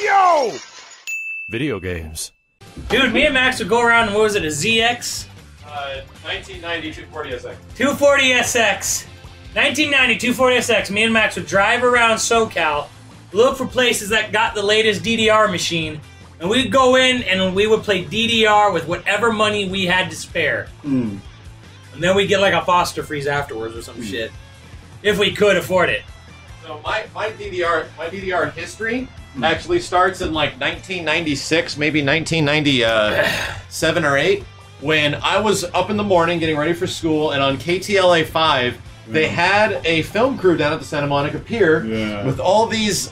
Yo! Video games. Dude, me and Max would go around, what was it, a ZX? 1990 240SX. 240SX. 1990 240SX. Me and Max would drive around SoCal, look for places that got the latest DDR machine, and we'd go in and we would play DDR with whatever money we had to spare. And then we'd get like a Foster Freeze afterwards or some shit. If we could afford it. So my DDR history actually starts in like 1996, maybe 1997 or 8, when I was up in the morning getting ready for school, and on KTLA 5 they had a film crew down at the Santa Monica Pier with all these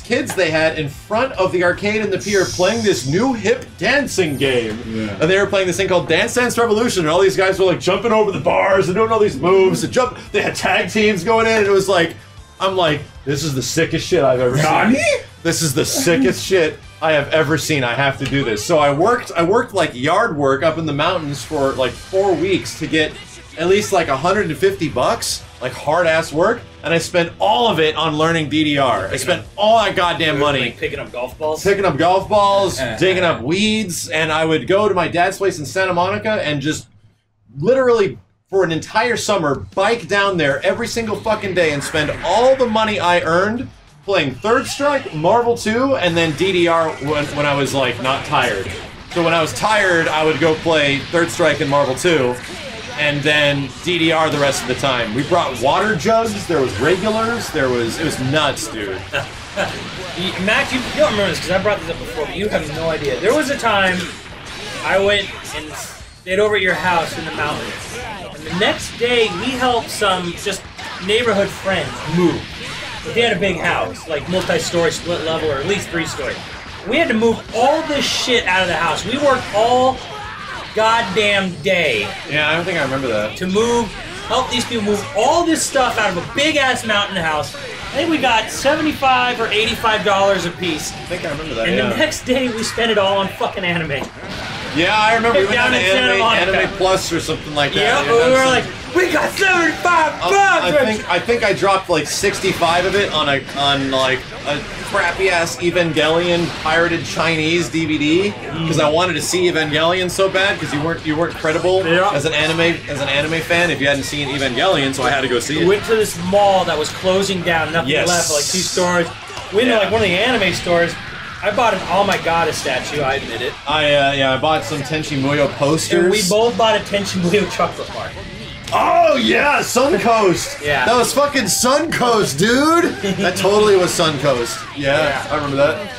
kids they had in front of the arcade in the pier playing this new hip dancing game. And they were playing this thing called Dance Dance Revolution, and all these guys were like jumping over the bars and doing all these moves and jump. They had tag teams going in, and it was like, I'm like, this is the sickest shit I've ever seen. This is the sickest shit I have ever seen. I have to do this. So I worked like yard work up in the mountains for like 4 weeks to get at least like $150, like hard ass work, and I spent all of it on learning DDR. I spent all that goddamn money. Like picking up golf balls? Picking up golf balls, digging up weeds, and I would go to my dad's place in Santa Monica and just literally for an entire summer bike down there every single fucking day and spend all the money I earned playing Third Strike, Marvel 2, and then DDR when I was like not tired. So when I was tired, I would go play Third Strike and Marvel 2. And then DDR the rest of the time. We brought water jugs, there was regulars, it was nuts, dude. Max, you don't remember this because I brought this up before, but you have no idea. There was a time I went and stayed over at your house in the mountains. And the next day, we helped some just neighborhood friends move. But they had a big house, like multi-story split level, or at least 3-story. We had to move all this shit out of the house. We worked all goddamn day. Yeah, I don't think I remember that. To help these people move all this stuff out of a big-ass mountain house. I think we got $75 or $85 a piece. I think I remember that, And the next day, we spent it all on fucking anime. Yeah, I remember we went Down on in Santa Monica. Anime Plus or something like that. Yep, we were like, we got $75! I think I dropped like 65 of it on like a crappy ass Evangelion pirated Chinese DVD because I wanted to see Evangelion so bad because you weren't credible as an anime fan if you hadn't seen Evangelion, so I had to go see it. We went to this mall that was closing down, nothing left, like 2 stores. We went to like one of the anime stores. I bought an All My Goddess statue, I admit it. I bought some Tenchi Muyo posters. And we both bought a Tenchi Muyo chocolate bar. Oh yeah, Suncoast. Yeah. That was fucking Suncoast, dude. That totally was Suncoast. Yeah, I remember that.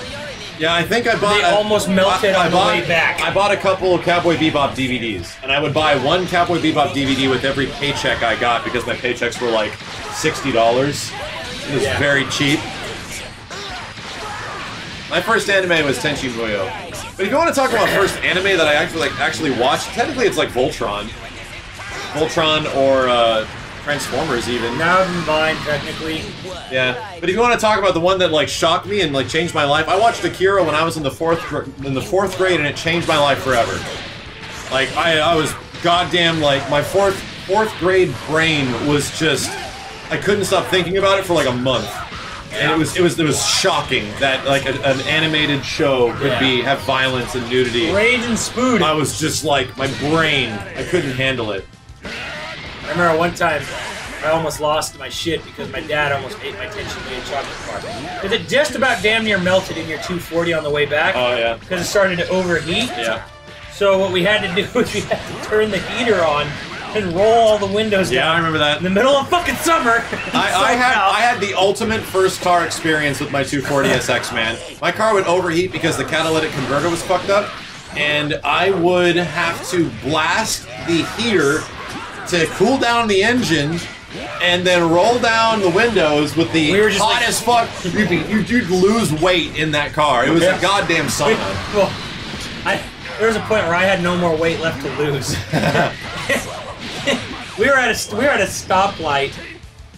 Yeah, I think I bought. They almost melted on the way back. I bought a couple of Cowboy Bebop DVDs, and I would buy one Cowboy Bebop DVD with every paycheck I got because my paychecks were like $60. It was very cheap. My first anime was Tenchi Muyo. But if you want to talk about first anime that I actually watched, technically it's like Voltron. Voltron or Transformers even. Now mine, technically. Yeah. But if you want to talk about the one that like shocked me and like changed my life, I watched Akira when I was in the fourth grade and it changed my life forever. Like I was goddamn like my fourth grade brain was just I couldn't stop thinking about it for like a month. And it was shocking that like an animated show could have violence and nudity. Rage and Spoon. I was just like my brain. I couldn't handle it. I remember one time I almost lost my shit because my dad almost ate my Tenchi Muyo chocolate bar. Because it just about damn near melted in your 240 on the way back. Oh yeah. Because it started to overheat. Yeah. So what we had to do was we had to turn the heater on and roll all the windows down. Yeah, I remember that. In the middle of fucking summer. I had the ultimate first car experience with my 240SX, man. My car would overheat because the catalytic converter was fucked up, and I would have to blast the heater to cool down the engine, and then roll down the windows with the hot as fuck. You'd lose weight in that car. It was a goddamn sauna. There was a point where I had no more weight left to lose. we were at a stoplight,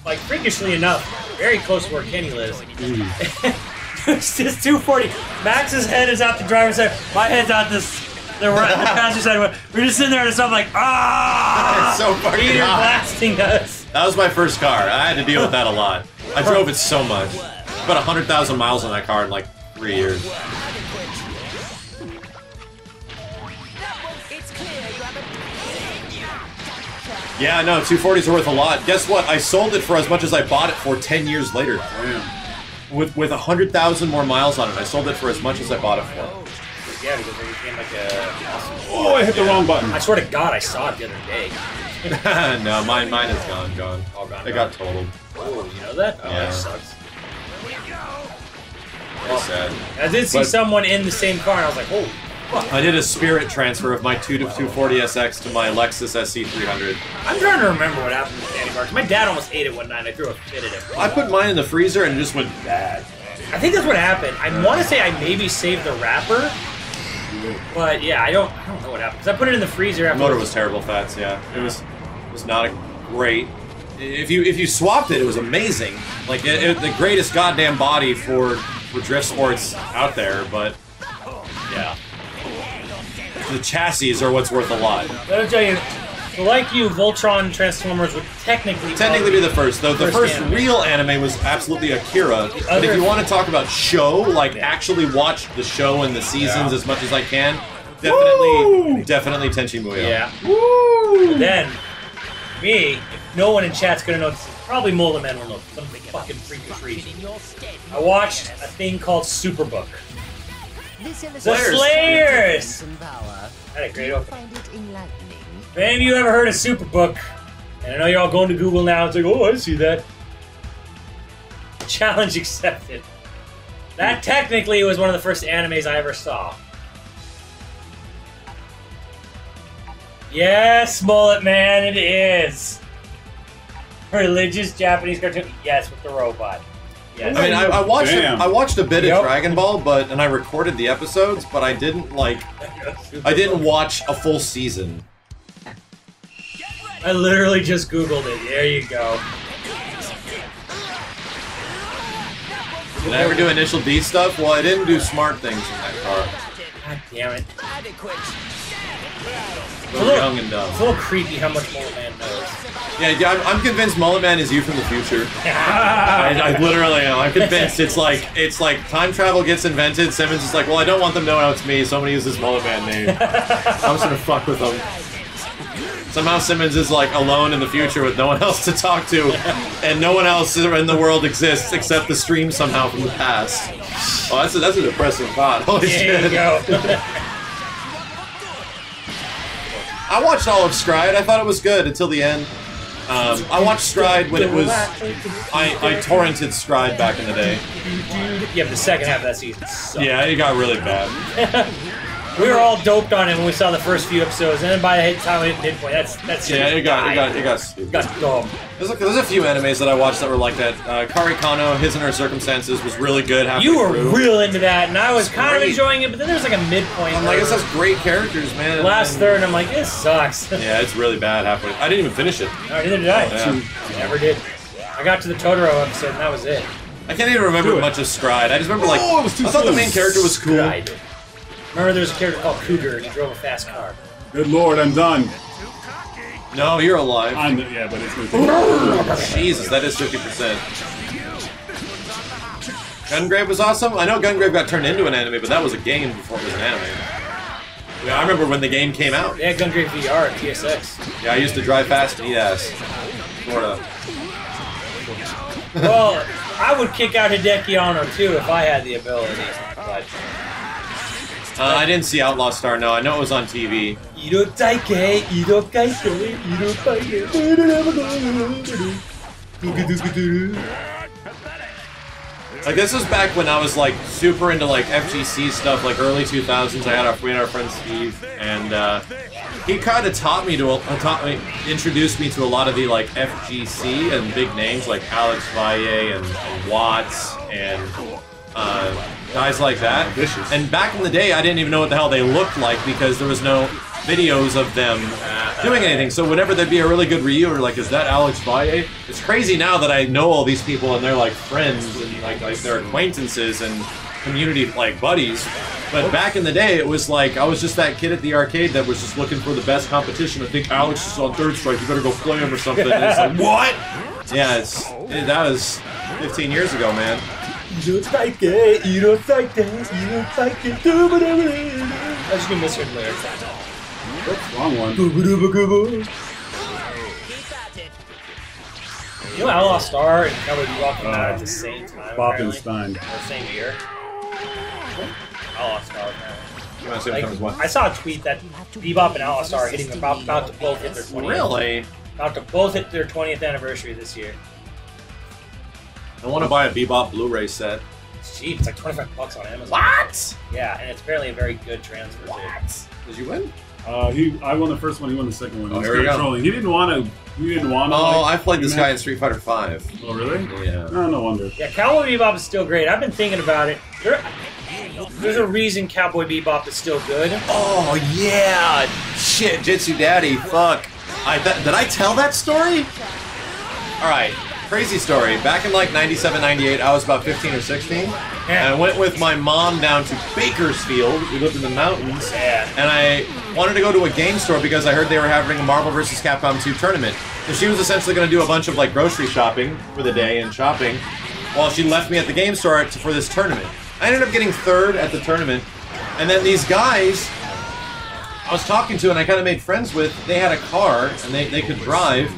like freakishly enough, very close to where Kenny lives. It's just 240. Max's head is out the driver's side. My head's out the passenger side. We're just sitting there and stuff like, It's so fucking heater hot. blasting us. That was my first car. I had to deal with that a lot. I drove it so much. About 100,000 miles on that car in like 3 years. Yeah, no, 240s are worth a lot. Guess what? I sold it for as much as I bought it for 10 years later. Damn. With 100,000 more miles on it, I sold it for as much as I bought it for. Yeah, because it became like a awesome. Oh, I hit the wrong button. I swear to God, I saw it the other day. No, mine is gone. All gone. It got totaled. Oh, you know that? Oh, Yeah. that sucks. Very sad. I did see But- someone in the same car, and I was like, oh, fuck. I did a spirit transfer of my 240SX to my Lexus SC300. I'm trying to remember what happened with Danny Barks. My dad almost ate it one night, and I threw a fit at him. I put mine in the freezer and it just went bad. I think that's what happened. I want to say I maybe saved the wrapper, but yeah, I don't know what happened. 'Cause I put it in the freezer The after. motor was terrible, Fats. Yeah, it was not a great. If you swapped it, it was amazing. Like the greatest goddamn body for drift sports out there. But yeah, the chassis are what's worth a lot. Let me tell you, so like you, Voltron Transformers would technically Be the first. Though the first anime. real anime was absolutely Akira. But if you want to talk about show, like actually watch the show and the seasons as much as I can, definitely Tenchi Muyo. Yeah. Woo! Then, me, if no one in chat's gonna know this, probably Mola Man will know something fucking freakish reason. I watched a thing called Superbook. The Slayers! Had a great opening. If any of you ever heard of Superbook, and I know you're all going to Google now, it's like, oh, I see that. Challenge accepted. That technically was one of the first animes I ever saw. Yes, Mullet Man, it is. Religious Japanese cartoon. Yes, with the robot. Yes. I mean, I watched a bit Yep. of Dragon Ball, and I recorded the episodes, but I didn't watch a full season. I literally just Googled it. There you go. Did I ever do initial D stuff? Well, I didn't do smart things in that car. God damn it. I was young and dumb. It's a little creepy how much Mullet Man knows. Yeah, I'm convinced Mullet Man is you from the future. I literally am. I'm convinced it's like time travel gets invented. Simmons is like, well, I don't want them to know it's me, so I'm gonna use this Mullet Man name. I'm just gonna fuck with them. Somehow Simmons is like alone in the future with no one else to talk to, and no one else in the world exists except the stream somehow from the past. Oh, that's a depressing thought. Holy There shit. you go. I watched all of Stride. I thought it was good until the end. I watched Stride when it was. I torrented Stride back in the day. Yeah, but the second half of that season sucked. Yeah, it got really bad. We were all doped on it when we saw the first few episodes, and then by the time we hit midpoint, that's Yeah, it got stupid. got dumb. There's a few animes that I watched that were like that. Kari Kano, His and Her Circumstances was really good. Halfway You were through. real into that, and I was kind of great. enjoying it, but then there was like a midpoint. I'm like, where this has great characters, man. last third, I'm like, this sucks. Yeah, it's really bad halfway. I didn't even finish it. No, neither did I. Yeah. I never did. I got to the Totoro episode, and that was it. I can't even remember much of Stride. I just remember like Oh, it was too I thought the soon. main character was cool. Right. Remember, there was a character called Cougar, and he drove a fast car. Good lord, I'm done. No, you're alive. Yeah, but it's gonna take Jesus, that is 50%. Gungrave was awesome. I know Gungrave got turned into an anime, but that was a game before it was an anime. Yeah, I remember when the game came out. They had Gungrave VR at TSX. Yeah, I used to drive fast and eat ass. Sorta. Well, I would kick out Hideki Anno too if I had the ability, but I didn't see Outlaw Star, no. I know it was on TV. Like, this was back when I was, like, super into, like, FGC stuff, like, early 2000s. We had our friend Steve, and, he kind of introduced me to a lot of the, like, FGC and big names, like Alex Valle and Watts and, guys like that. Vicious. And back in the day, I didn't even know what the hell they looked like because there was no videos of them doing anything. So whenever there'd be a really good review, or like, is that Alex Valle? It's crazy now that I know all these people and they're like friends and like they're acquaintances and community like buddies. But back in the day, it was like I was just that kid at the arcade that was just looking for the best competition. I think Alex is on Third Strike. You better go play him or something. And it's like, what? Yeah, that was 15 years ago, man. You don't like it, you don't like that, you don't like it. I just gonna misheard the lyrics. Oops, wrong one. You know Outlaw Star and Cowboy Bebop came out at the same time, Boppenstein. or same year? Outlaw Star, apparently. You want to see what comes what? I saw a tweet that Bebop and Outlaw Star are hitting about to both hit their 20th. Really? About to both hit their 20th anniversary this year. I want to buy a Bebop Blu-ray set. It's cheap. It's like $25 on Amazon. What? Yeah, and it's apparently a very good transfer. What? Did you win? I won the first one. He won the second one. Oh, He was here we go. trolling. He didn't want to. Oh, like, I played this you guy know? in Street Fighter V. Oh, really? Yeah. Oh, no wonder. Yeah, Cowboy Bebop is still great. I've been thinking about it. There's a reason Cowboy Bebop is still good. Oh yeah! Shit, Jitsu Daddy. Fuck. Did I tell that story? All right. Crazy story. Back in like 97, 98, I was about 15 or 16. And I went with my mom down to Bakersfield. We lived in the mountains. Yeah. And I wanted to go to a game store because I heard they were having a Marvel vs. Capcom 2 tournament. So she was essentially going to do a bunch of like grocery shopping for the day and shopping while she left me at the game store for this tournament. I ended up getting third at the tournament. And then these guys I was talking to and I kind of made friends with, they had a car and they could drive.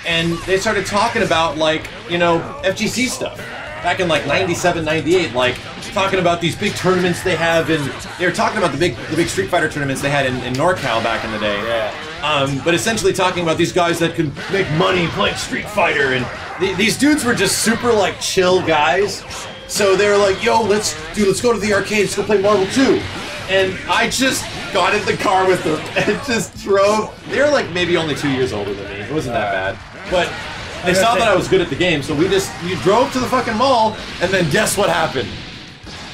And they started talking about, like, you know, FGC stuff. Back in, like, 97, 98, like, talking about these big tournaments they have in... They were talking about the big Street Fighter tournaments they had in NorCal back in the day. Yeah. But essentially talking about these guys that can make money playing Street Fighter. And these dudes were just super, like, chill guys. So they were like, yo, let's go to the arcade, let's go play Marvel 2. And I just got in the car with them and just drove. They were, like, maybe only 2 years older than me. It wasn't that bad. But they saw that I was good at the game, so we drove to the fucking mall, and then guess what happened?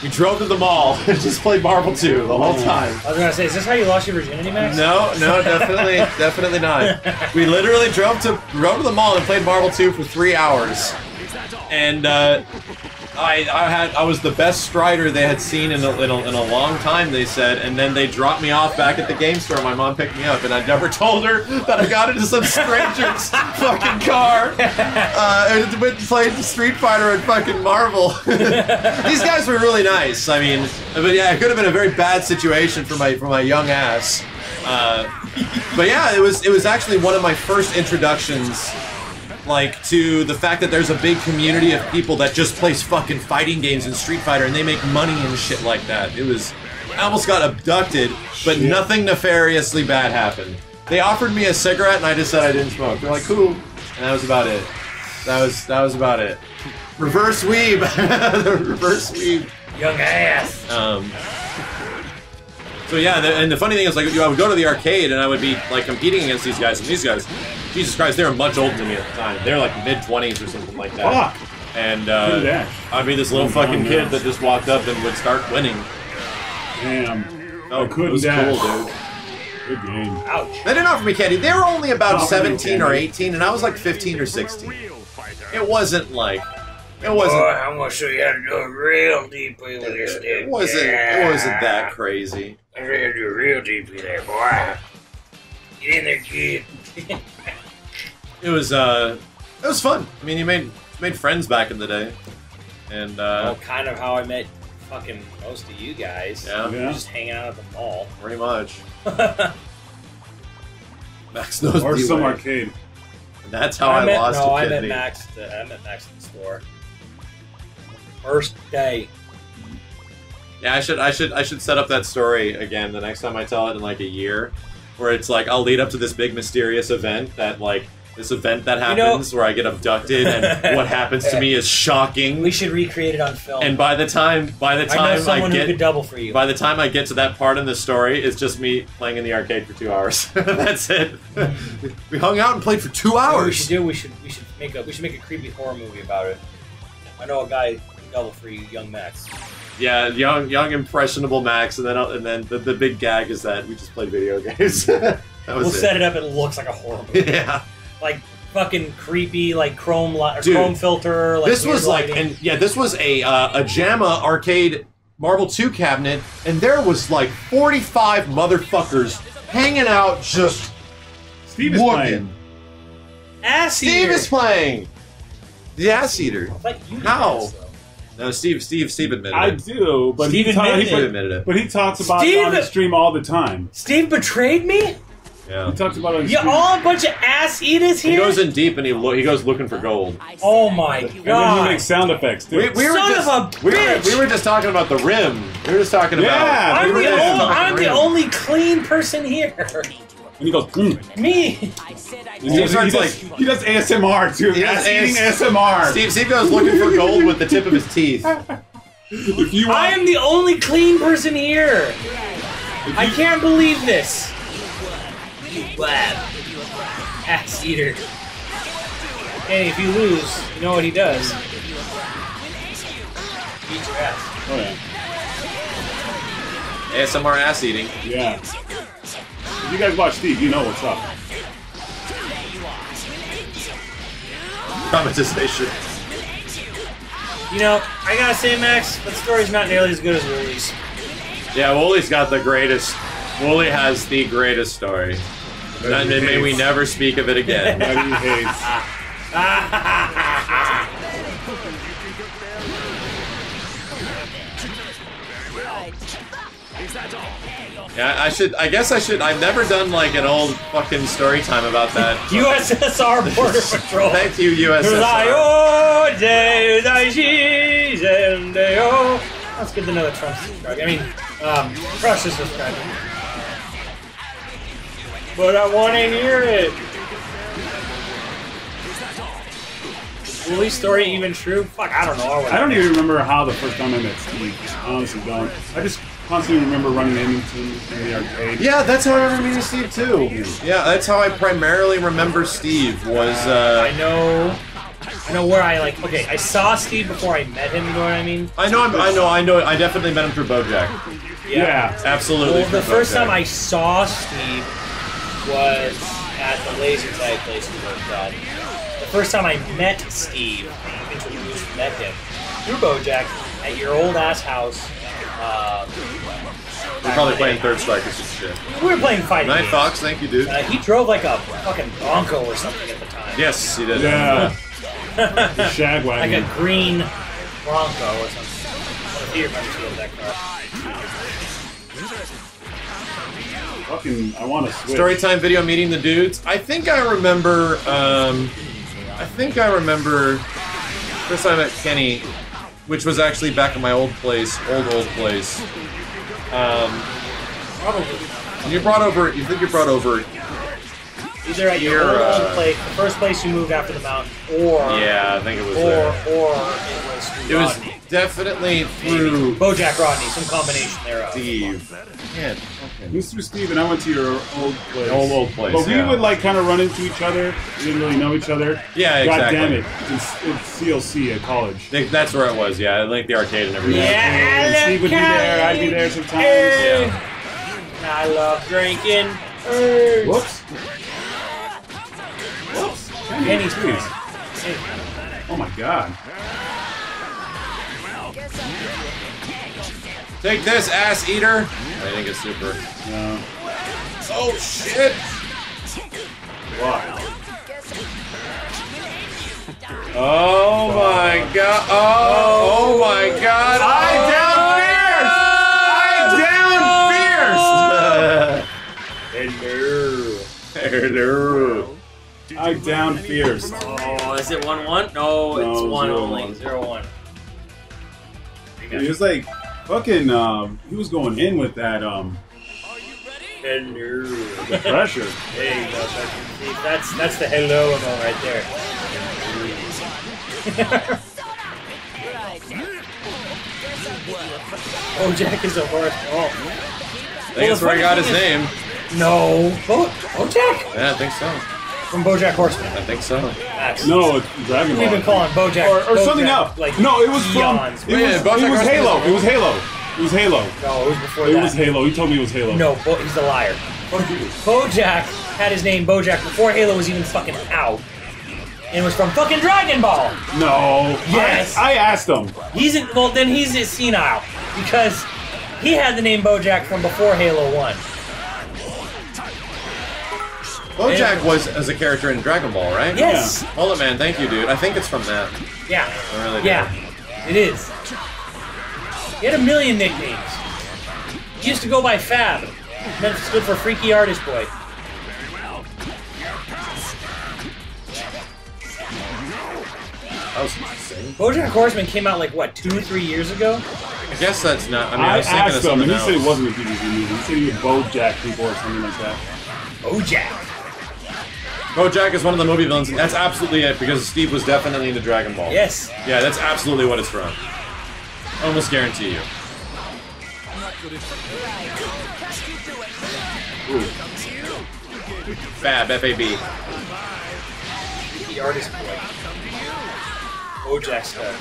We drove to the mall and just played Marvel 2 the whole time. I was gonna say, is this how you lost your virginity, Max? No, definitely not. We literally drove to the mall and played Marvel 2 for 3 hours. And I was the best Strider they had seen in a long time, they said, and then they dropped me off back at the game store. My mom picked me up, and I never told her that I got into some stranger's fucking car and went and played Street Fighter and fucking Marvel. These guys were really nice. I mean, but yeah, it could have been a very bad situation for my young ass. But yeah, it was actually one of my first introductions, like, to the fact that there's a big community of people that just plays fucking fighting games and Street Fighter and they make money and shit like that. I almost got abducted, but nothing nefariously bad happened. They offered me a cigarette and I just said I didn't smoke. They're like, cool. And that was about it. That was about it. Reverse weeb. The reverse weeb. Young ass. So yeah, and the funny thing is, like, I would go to the arcade and I would be, like, competing against these guys, and these guys, Jesus Christ, they were much older than me at the time. They were like mid-20s or something like that. Fuck! And I'd be this little fucking kid that just walked up and would start winning. Damn. Oh, I couldn't it was dash. cool, dude. Good game. Ouch. They didn't offer me candy. They were only about Oh, 17 or candy. 18, and I was like 15 or 16. It wasn't like... It wasn't... Boy, I'm gonna show you how to do it real deeply with your stick. It wasn't that crazy. I'm gonna do it real deeply there, boy. Get in there, kid. It was fun. I mean, you made friends back in the day. And, Well, kind of how I met fucking most of you guys. Yeah. We were just hanging out at the mall. pretty much. Max knows Or the some way. arcade. And that's how I lost a I met kidney. Max. I met Max in the store. First day. Yeah, I should set up that story again the next time I tell it in like a year, where it's like I'll lead up to this big mysterious event that happens where I get abducted and what happens to me is shocking. We should recreate it on film. And by the time I know someone who could double for you. by the time I get to that part in the story, it's just me playing in the arcade for 2 hours. That's it. We hung out and played for 2 hours. We should make a creepy horror movie about it. I know a guy who can double for you, young Max. Yeah, young impressionable Max, and then the big gag is that we just played video games. We'll set it up. It looks like a horror movie. Yeah. Like fucking creepy, like chrome filter. Like This was like, lighting. this was a JAMA arcade Marvel 2 cabinet, and there was like 45 motherfuckers hanging out just Steve is looking. playing. Ass Steve eater. is playing. The ass eater. Like you How? guys, though. No, Steve admitted I it. do, but Steve admitted it. But he talks about it on the stream all the time. Steve betrayed me? Yeah. He talks about it on You stream. all a bunch of ass eaters here? He goes in deep and he goes looking for gold. Oh my And then he god. makes sound effects too. We were Son just, of a we bitch! were just talking about the rim. We were just talking Yeah, about. I'm, we the, were just only, talking I'm the only clean person here. And he goes, Me. And he starts he does ASMR too. He does Eating ASMR. Steve goes looking for gold with the tip of his teeth. If you want, I am the only clean person here. I can't believe this. You blab. Ass eater. Hey, if you lose, you know what he does. Eat your ass. Oh yeah. ASMR ass eating. Yeah. If you guys watch Steve, you know what's up. Traumatization. You know, I gotta say, Max, that story's not nearly as good as Wooly's. Yeah, Wooly's got the greatest. Wooly has the greatest story. And may we never speak of it again. That he hates. Yeah, I guess I should. I've never done like an old fucking story time about that. USSR Border Patrol. Thank you, USSR. Let's get another Trump subscribe. I mean, Crush is subscribing. But I want to hear it. Is Wooly's story even true? Fuck, I don't know. I don't even remember how the first time I met Steve. I honestly don't. I just constantly remember running into him in the arcade. Yeah, that's how I remember meeting Steve too. Yeah, that's how I primarily remember Steve. Was I know where I like. Okay, I saw Steve before I met him. You know what I mean? I know. I definitely met him through BoJack. Yeah. Absolutely. Well, the through first BoJack. time I saw Steve was at the laser tag place we worked at. The first time I met Steve, met him through BoJack at your old ass house. We're probably playing Third Strike or some shit. We were playing fighting Night games. Fox, thank you, dude. He drove like a fucking Bronco or something at the time. Yes, he did. Yeah. The shag Like wagon. a green Bronco or something. One of you remembers what that car. Fucking, I want to switch. Storytime video meeting the dudes. I think I remember. First time I met Kenny, which was actually back at my old place, old place. Probably. And you brought over. You think you brought over? Either at your old place, the first place you moved after the mountain, or Yeah, I think it was or there. it was It was definitely through BoJack Rodney, some combination thereof. Steve. Yeah, It was through Steve and I went to your old place. Old place. But we yeah. would like kind of run into each other. We didn't really know each other. Yeah, God exactly. damn it. It's CLC at college. That's where it was. Yeah, like the arcade and everything. Yeah, And Steve would be there. I'd be there sometimes. Hey. I love drinking. Hey. Whoops. Whoops. Penny's Please. Hey. Oh my god. Take this, ass eater. I think it's super. No. Oh shit! Wow. Oh my god! Oh my god! I down fierce! Hello. I down fierce. Oh, is it 1-1? No, it's No, 1 0-1. only. 0-1. He was like, fucking, he was going in with that, the pressure. There you go. That's the hello emote right there. BoJack is a horse. Oh. I think that's where he got his name. No. BoJack? Yeah, I think so. From BoJack Horseman. I think so. Max. No, it's Dragonball. We've been calling BoJack. Or something BoJack, else. Like No, it was from. eons. It was, Yeah, BoJack it was Horseman Halo. was- It was Halo. It was Halo. No, it was before It that. was Halo. He told me it was Halo. No, he's a liar. BoJack had his name BoJack before Halo was even fucking out. And it was from fucking Dragon Ball. No. Yes. I asked him. Then he's senile. Because he had the name BoJack from before Halo 1. BoJack was as a character in Dragon Ball, right? Yes. Hold it, man. Thank you, dude. I think it's from that. Yeah. I really do. Yeah. It is. He had a million nicknames. He used to go by Fab. That stood for Freaky Artist Boy. That was insane. BoJack Horseman came out like, what, 2 or 3 years ago? I guess that's not. I mean, I was thinking of asked him, something and he else. said it wasn't a PvP movie. He said he would BoJack people or something like that. BoJack. BoJack is one of the movie villains. That's absolutely it, because Steve was definitely into Dragon Ball. Yes. Yeah, that's absolutely what it's from. Almost guarantee you. Ooh. Fab, F-A-B. The Artist Boy. BoJack stuff.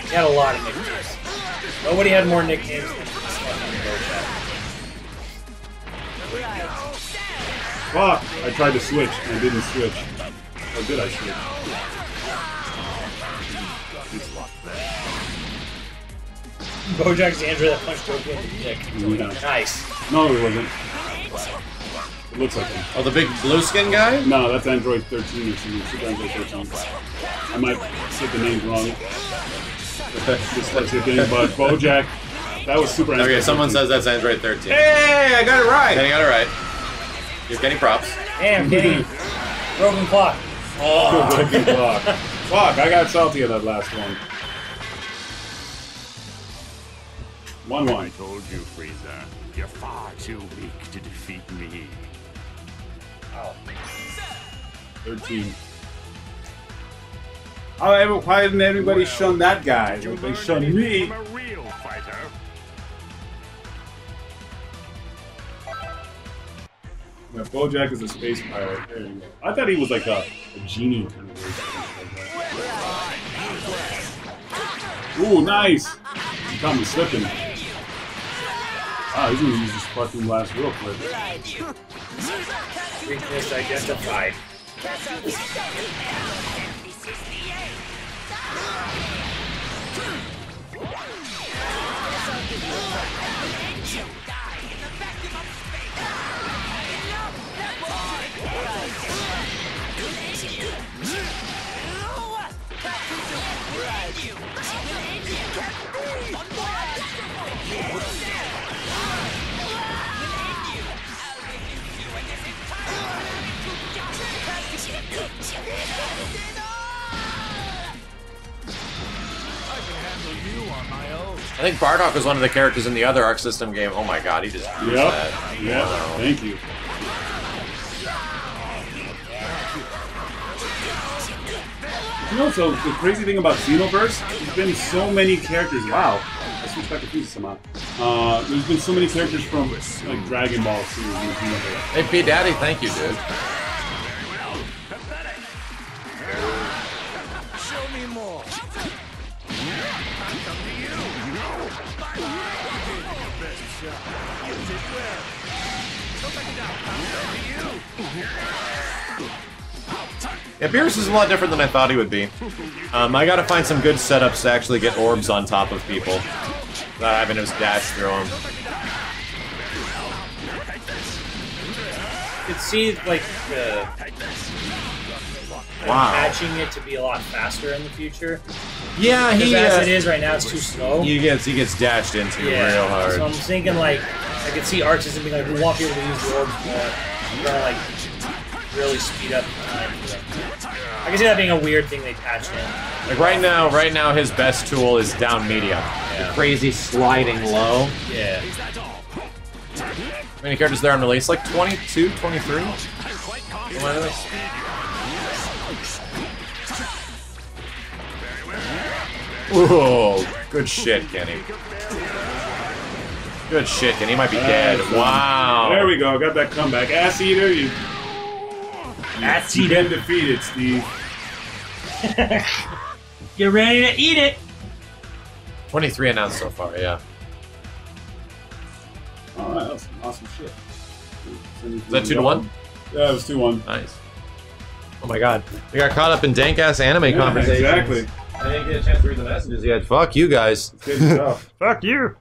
He had a lot of nicknames. Nobody had more nicknames than fucking BoJack. Fuck! I tried to switch, and I didn't switch. Or did I switch? BoJack's the android that punched Goku in the dick. Yeah. Nice. No, it wasn't. It looks like him. Oh, the big blue skin guy? No, that's Android 13 or something. Super Android 13. I might get the names wrong. Just like the thing, but BoJack, that was Super Android. Okay, someone 13. says that's Android 13. Hey, I got it right. Kenny got it right. You're getting props. Damn, Kenny. Broken clock. Oh, broken clock. Fuck, I got salty at that last one. 1-1. I told you, Frieza, you're far too weak to defeat me. Oh. 13. Oh, why didn't everybody shun that guy? They shunned me. I'm a real fighter. Yeah, BoJack is a space pirate. There you go. I thought he was like a genie kind of way. Ooh, nice! He caught me slipping. Ah, he's gonna use this fucking blast real quick. Weakness identified. I think Bardock was one of the characters in the other Arc System game. Oh my god, he just used that. Yeah, thank you. You know, so the crazy thing about Xenoverse, there's been so many characters. Wow, I switched back to Frieza somehow. There's been so many characters from like Dragon Ball series in the Xenoverse. Hey, P Daddy, thank you, dude. Yeah, Beerus is a lot different than I thought he would be. I gotta find some good setups to actually get orbs on top of people without having to just dash through them. You could see, like, the... Wow. Patching it to be a lot faster in the future. Yeah, Because as it is right now, it's too slow. he gets dashed into real hard. So I'm thinking, like, I could see Arches and be like, we want people to use the orbs more. I'm gonna, like, really speed up the time for them. I can see that being a weird thing they patched in. Like right now his best tool is down medium. Yeah. The crazy sliding low. Yeah. How many characters there on release? Like 22, 23? Something like this. Whoa, good shit, Kenny. Good shit, Kenny. He might be dead. Wow. There we go. Got that comeback. Ass Eater, you Ass you've Eater. been defeated, Steve. Get ready to eat it! 23 announced so far, yeah. Alright, that was some awesome shit. Is that 2-1? Yeah, it was 2-1. Nice. Oh my god. We got caught up in dank-ass anime conversations. Exactly. I didn't get a chance to read the messages yet. Fuck you guys. It's good stuff. Fuck you.